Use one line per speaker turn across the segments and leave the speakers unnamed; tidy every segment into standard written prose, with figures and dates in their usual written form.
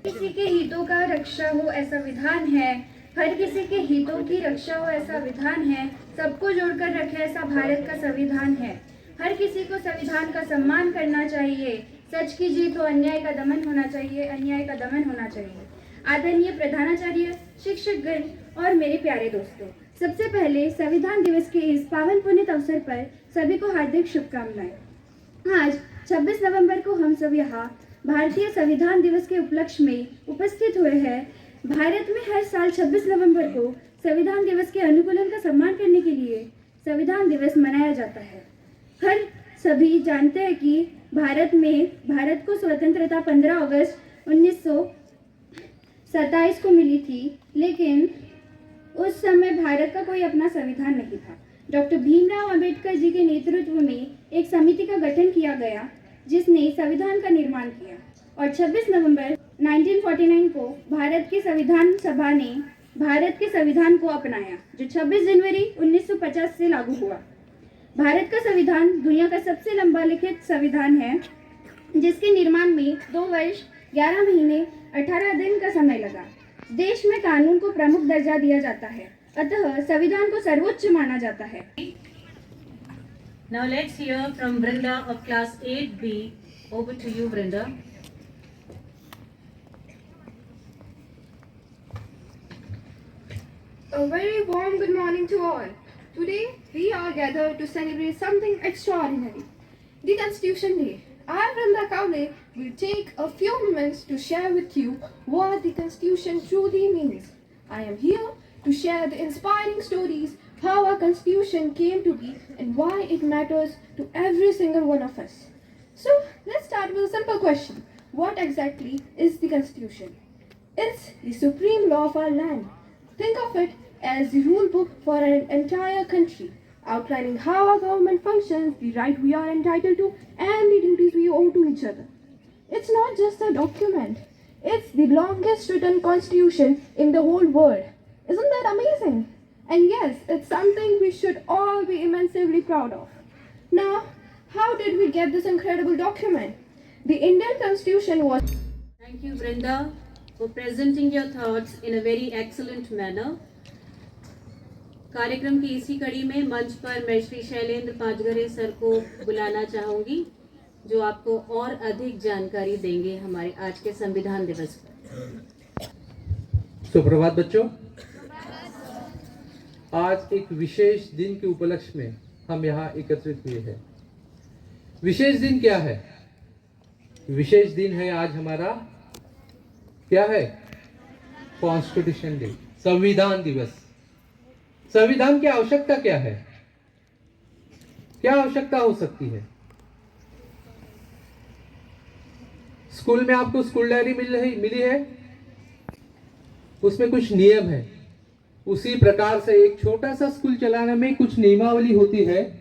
किसी के हितों का रक्षा हो ऐसा विधान है, हर किसी के हितों की रक्षा हो ऐसा विधान है, सबको जोड़कर रखे ऐसा भारत का संविधान है। हर किसी को संविधान का सम्मान करना चाहिए, सच की जीत हो, अन्याय का दमन होना चाहिए, अन्याय का दमन होना चाहिए। आदरणीय प्रधानाचार्य, शिक्षकगण और मेरे प्यारे दोस्तों, सबसे पहले संविधान दिवस के इस पावन पुनीत अवसर पर सभी को हार्दिक शुभकामनाएं। आज 26 नवंबर को हम सब यहाँ भारतीय संविधान दिवस के उपलक्ष्य में उपस्थित हुए हैं। भारत में हर साल 26 नवंबर को संविधान दिवस के अनुकूलन का सम्मान करने के लिए संविधान दिवस मनाया जाता है। हर सभी जानते हैं कि भारत को स्वतंत्रता 15 अगस्त 1927 को मिली थी, लेकिन उस समय भारत का कोई अपना संविधान नहीं था। डॉक्टर भीमराव अंबेडकर जी के नेतृत्व में एक समिति का गठन किया गया जिसने संविधान का निर्माण किया और 26 नवंबर 1949 को भारत की संविधान सभा ने भारत के संविधान को अपनाया, जो 26 जनवरी 1950 से लागू हुआ। भारत का संविधान दुनिया का सबसे लंबा लिखित संविधान है, जिसके निर्माण में 2 वर्ष 11 महीने 18 दिन का समय लगा। देश में कानून को प्रमुख दर्जा दिया जाता है, अतः संविधान को सर्वोच्च माना जाता है।
Now let's hear from Brinda of class 8B. Over to you, Brinda.
A very warm good morning to all. Today we are gathered to celebrate something extraordinary, the Constitution Day. I, Brinda Kaule, will take a few moments to share with you what the Constitution truly means. I am here to share the inspiring stories how our Constitution came to be and why it matters to every single one of us. So let's start with a simple question. What exactly is the Constitution? It's the supreme law of our land. Think of it as the rule book for an entire country, outlining how our government functions, the right we are entitled to, and the duties we owe to each other. It's not just a document, it's the longest written constitution in the whole world. Isn't that amazing? And yes, it's something we should all be immensely proud of. Now, how did we get this incredible document? The Indian Constitution was...
Thank you, Brinda, for presenting your thoughts in a very excellent manner. कार्यक्रम की इसी कड़ी में मंच पर मैं Shri Shailendra पांचघरे sir को बुलाना चाहूंगी, जो आपको और अधिक जानकारी देंगे हमारे आज के संविधान दिवस पर।
सुप्रभात बच्चों, आज एक विशेष दिन के उपलक्ष्य में हम यहाँ एकत्रित हुए हैं। विशेष दिन क्या है? विशेष दिन है आज हमारा, क्या है? कॉन्स्टिट्यूशन डे, संविधान दिवस। संविधान की आवश्यकता क्या है? क्या आवश्यकता हो सकती है? स्कूल में आपको स्कूल डायरी मिली है, उसमें कुछ नियम है। उसी प्रकार से एक छोटा सा स्कूल चलाने में कुछ नियमावली होती है,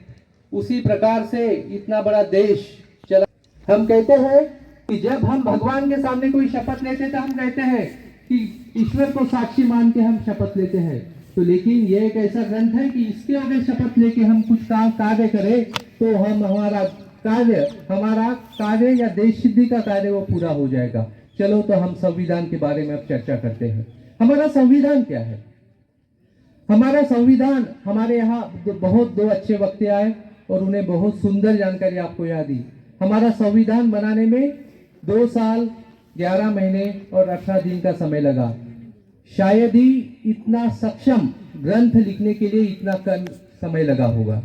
उसी प्रकार से इतना बड़ा देश चला। हम कहते हैं कि जब हम भगवान के सामने कोई शपथ लेते हैं तो हम कहते हैं कि ईश्वर को साक्षी मान के हम शपथ लेते हैं। तो लेकिन ये एक ऐसा ग्रंथ है कि इसके अगर शपथ लेके हम कुछ कार्य करें तो हमारा कार्य या देश सिद्धि का कार्य वो पूरा हो जाएगा। चलो तो हम संविधान के बारे में अब चर्चा करते हैं। हमारा संविधान क्या है? हमारा संविधान, हमारे यहाँ बहुत 2 अच्छे वक्ता आए और उन्हें बहुत सुंदर जानकारी आपको याद दी। हमारा संविधान बनाने में 2 साल 11 महीने और 18 दिन का समय लगा। शायद ही इतना सक्षम ग्रंथ लिखने के लिए इतना कम समय लगा होगा।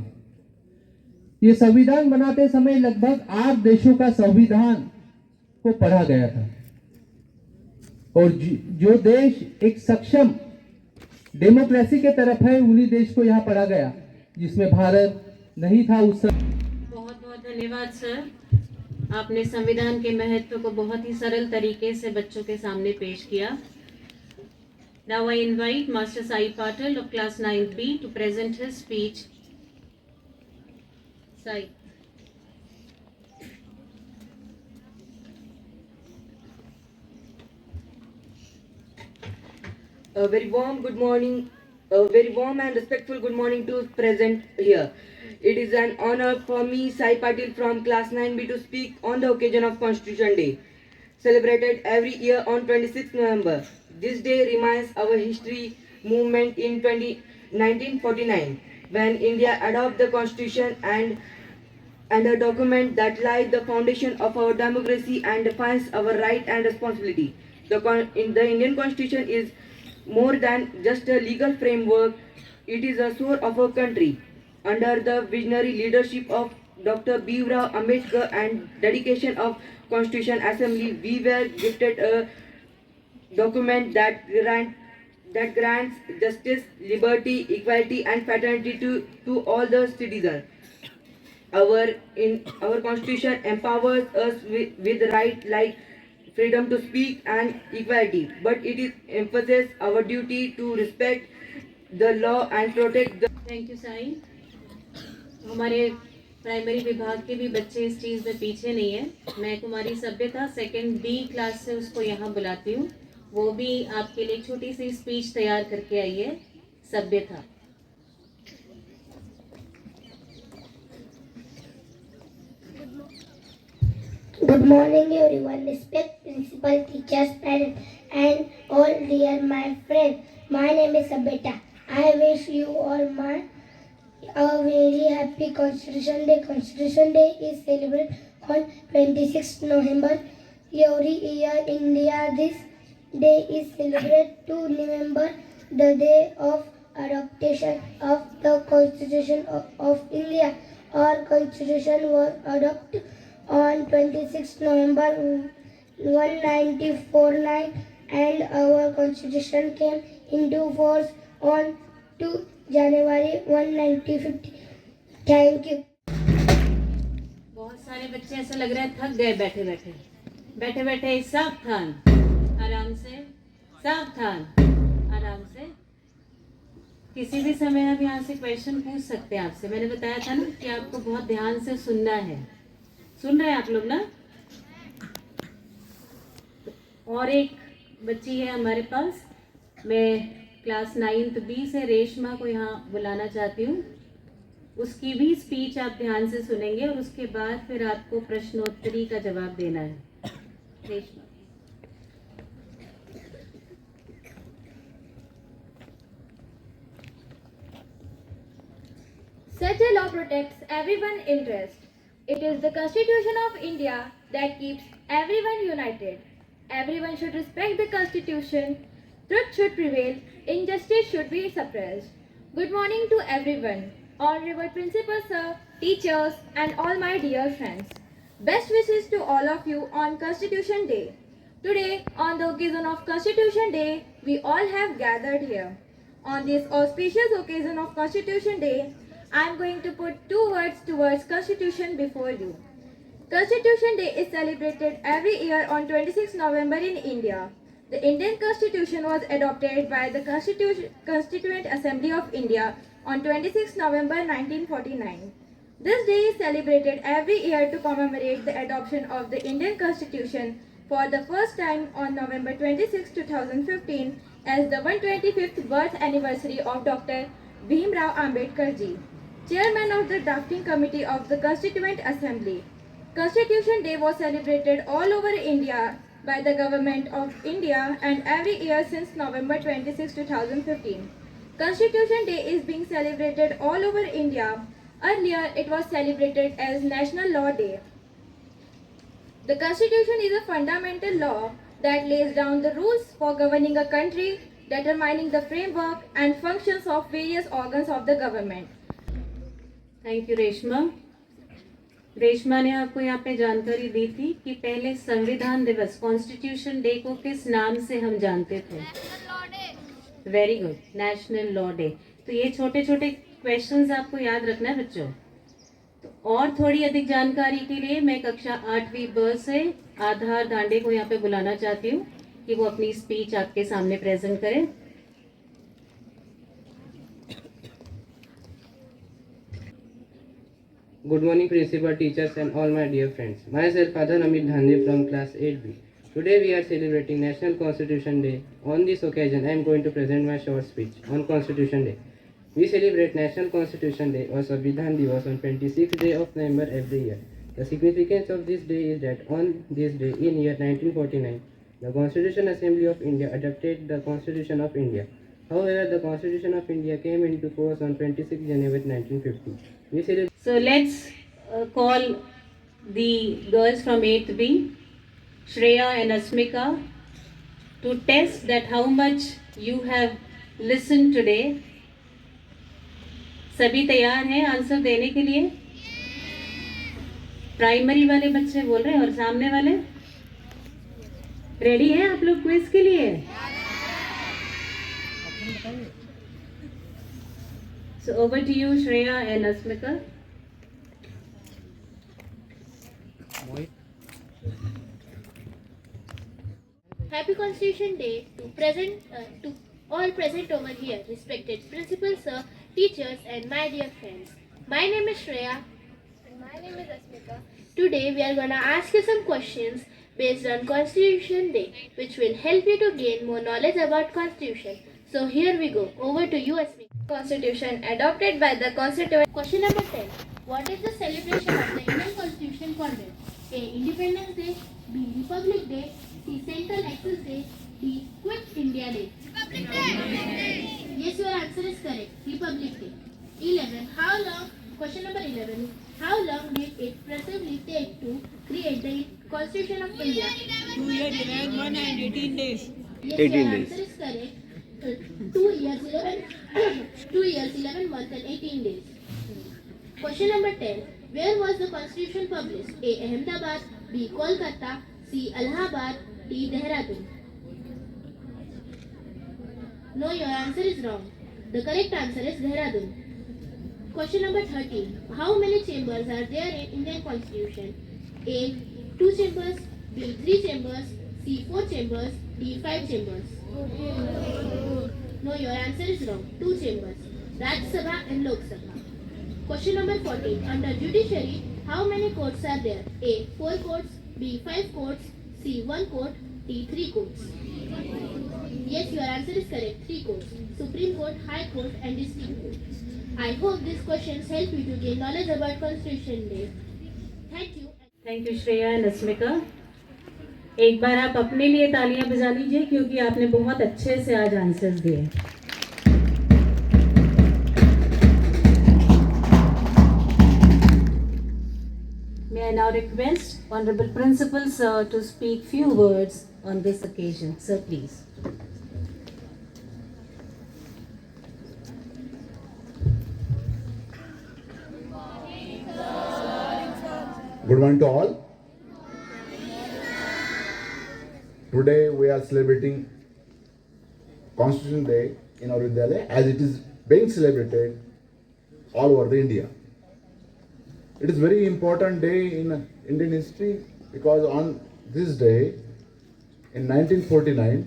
ये संविधान बनाते समय लगभग 8 देशों का संविधान को पढ़ा गया था और जो देश एक सक्षम डेमोक्रेसी के तरफ है उन्हीं देश को यहाँ पढ़ा गया, जिसमें भारत नहीं था उस समय।
बहुत बहुत धन्यवाद सर, आपने संविधान के महत्व को बहुत ही सरल तरीके से बच्चों के सामने पेश किया। Now I invite Master Sai Patil of class 9B to present his speech. Sai.
A very warm good morning, a very warm and respectful good morning to present here. It is an honor for me, Sai Patil from class 9B, to speak on the occasion of Constitution Day. celebrated every year on 26th November. This day reminds our history movement in 1949 when India adopted the constitution and a document that lies the foundation of our democracy and defines our right and responsibility. The Indian Constitution is more than just a legal framework, it is a soul of our country. Under the visionary leadership of Dr. Bhimrao Ambedkar and dedication of Constitution Assembly, we were gifted a document that grants justice, liberty, equality, and fraternity to all the citizens. Our constitution empowers us with right like freedom to speak and equality, but it is emphasizes our duty to respect the law and protect the
thank you Sai. हमारे primary विभाग के भी बच्चे इस चीज़ में पीछे नहीं है। मैं कुमारी सभ्यता सेकंड बी क्लास से उसको यहाँ बुलाती हूँ, वो भी आपके लिए छोटी सी स्पीच तैयार करके आई है। सभ्यता।
Good morning everyone, respect principal, teachers, parents and all dear my friends. My name is Sabeta. I wish you all a very happy Constitution Day. Constitution Day is celebrated on 26th November. Every year India this day is celebrated to remember the day of adoption of the Constitution of India. Our Constitution was adopted on 26 November 1949 and our Constitution came into force on 2 January 1950. Thank you.
बहुत सारे बच्चे ऐसा लग रहा है थक गए बैठे बैठे। सावधान, आराम से, सावधान, आराम से। किसी भी समय आप यहाँ से क्वेश्चन पूछ सकते हैं आपसे। मैंने बताया था ना कि आपको बहुत ध्यान से सुनना है। सुन रहे हैं आप लोग ना? और एक बच्ची है हमारे पास, मैं क्लास 9th बी से रेशमा को यहाँ बुलाना चाहती हूँ। उसकी भी स्पीच आप ध्यान से सुनेंगे और उसके बाद फिर आपको प्रश्नोत्तरी का जवाब देना है। Reshma.
Such a law protects everyone's interest. It is the Constitution of India that keeps everyone united. Everyone should respect the Constitution. Truth should prevail. Injustice should be suppressed. Good morning to everyone. Honorable Principal Sir, teachers and all my dear friends. Best wishes to all of you on Constitution Day. Today, on the occasion of Constitution Day, we all have gathered here. On this auspicious occasion of Constitution Day, I am going to put 2 words towards Constitution before you. Constitution Day is celebrated every year on 26 November in India. The Indian Constitution was adopted by the Constituent Assembly of India on 26 November 1949. This day is celebrated every year to commemorate the adoption of the Indian Constitution for the first time on November 26, 2015 as the 125th birth anniversary of Dr. Bhimrao Ambedkar ji, Chairman of the Drafting Committee of the Constituent Assembly. Constitution Day was celebrated all over India by the Government of India and every year since November 26, 2015. Constitution Day is being celebrated all over India. Earlier, it was celebrated as National Law Day. The Constitution is a fundamental law that lays down the rules for governing a country, determining the framework and functions of various organs of the government.
Thank you Reshma. Reshma ने आपको यहाँ पे जानकारी दी थी कि पहले संविधान दिवस कॉन्स्टिट्यूशन डे को किस नाम से हम जानते थे। Very good, national law day. तो ये छोटे छोटे क्वेश्चंस आपको याद रखना है बच्चों। तो और थोड़ी अधिक जानकारी के लिए मैं कक्षा 8वीं ब से आधार दांडे को यहाँ पे बुलाना चाहती हूँ कि वो अपनी स्पीच आपके सामने प्रेजेंट करें।
Good morning, principal, teachers, and all my dear friends. Myself, Adhan Amit Dhande from class 8B. Today we are celebrating National Constitution Day. On this occasion, I am going to present my short speech on Constitution Day. We celebrate National Constitution Day or Samvidhan Divas on 26th day of November every year. The significance of this day is that on this day in year 1949, the Constitution Assembly of India adopted the Constitution of India. However, the Constitution of India came into force on 26 January 1950. We celebrate.
So let's call the girls from 8th B, Shreya and Asmika, to test that how much you have listened today. सभी तैयार हैं answer देने के लिए? Primary वाले बच्चे बोल रहे हैं और सामने वाले रेडी हैं आप लोग क्विज के लिए? So over to you, Shreya and Asmika.
Happy Constitution Day to all present over here, respected principals, sir, teachers, and my dear friends. My name is Shreya.
And my name is Asmika.
Today we are gonna ask you some questions based on Constitution Day, which will help you to gain more knowledge about Constitution. So here we go. Over to you, Asmika.
Constitution adopted by the Constituent.
Question number 10. What is the celebration of the Indian Constitution called? A. Independence Day. B. Republic Day. C. Central Access Day. D. Quit India Day. Republic Day. Yes, your answer is correct. Republic Day. 11. How long? Question number 11. How long did it precisely take to create the Constitution of India?
2 years, 11 months and 18 days.
Yes, 18 your answer is correct. 2 years, 11 months and 18 days. Question number 10. Where was the Constitution published? A. Ahmedabad. B. Kolkata. C. Allahabad. D. Dehradun. No, your answer is wrong. The correct answer is Dehradun. Question number 13. How many chambers are there in Indian Constitution? A. 2 chambers. B. 3 chambers. C. 4 chambers. D. 5 chambers. No, your answer is wrong. 2 chambers. Rajya Sabha and Lok Sabha. Question number 14. Under judiciary, how many courts are there? A. 4 courts. B. 5 courts. C. 1 court. D. 3 courts. Yes, your answer is correct. 3 courts. Supreme Court, High Court and District Court. I hope these questions help you to gain knowledge about Constitution Day. Thank you.
Thank you, Shreya and Asmika. एक बार आप अपने लिए तालियां बजा लीजिए क्योंकि आपने बहुत अच्छे से आज आंसर्स दिए. May I now request Honorable Principal Sir to speak few words on this occasion. Sir, please.
Good morning to all. Today we are celebrating Constitution Day in our Vidyalaya as it is being celebrated all over the India. It is very important day in Indian history because on this day in 1949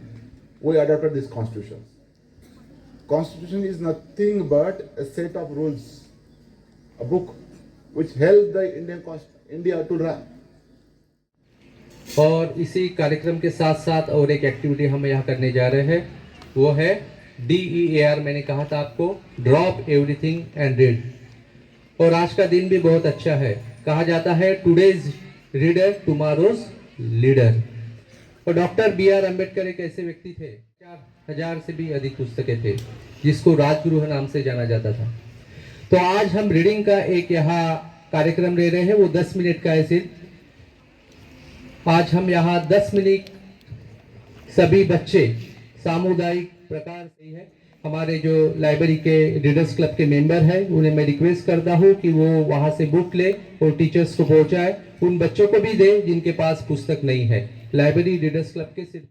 we adopted this constitution. Constitution is nothing but a set of rules, a book which help the India to run.
और इसी कार्यक्रम के साथ साथ और एक activity हम यहाँ करने जा रहे हैं, वो है DEAR. मैंने कहा था आपको, ड्रॉप एवरीथिंग एंड रीड. और आज का दिन भी बहुत अच्छा है. कहा जाता है टुडेज रीडर टुमारोज लीडर. और डॉक्टर BR अम्बेडकर एक ऐसे व्यक्ति थे, 4000 से भी अधिक पुस्तकें थे, जिसको राजगुरु नाम से जाना जाता था. तो आज हम रीडिंग का एक यहाँ कार्यक्रम ले रहे हैं, वो 10 मिनट का है सिर्फ. आज हम यहाँ 10 मिनट सभी बच्चे सामुदायिक प्रकार से है, हमारे जो लाइब्रेरी के रीडर्स क्लब के मेंबर हैं, उन्हें मैं रिक्वेस्ट करता हूँ कि वो वहाँ से बुक ले और टीचर्स को पहुँचाए. उन बच्चों को भी दे जिनके पास पुस्तक नहीं है. लाइब्रेरी रीडर्स क्लब के सिर्फ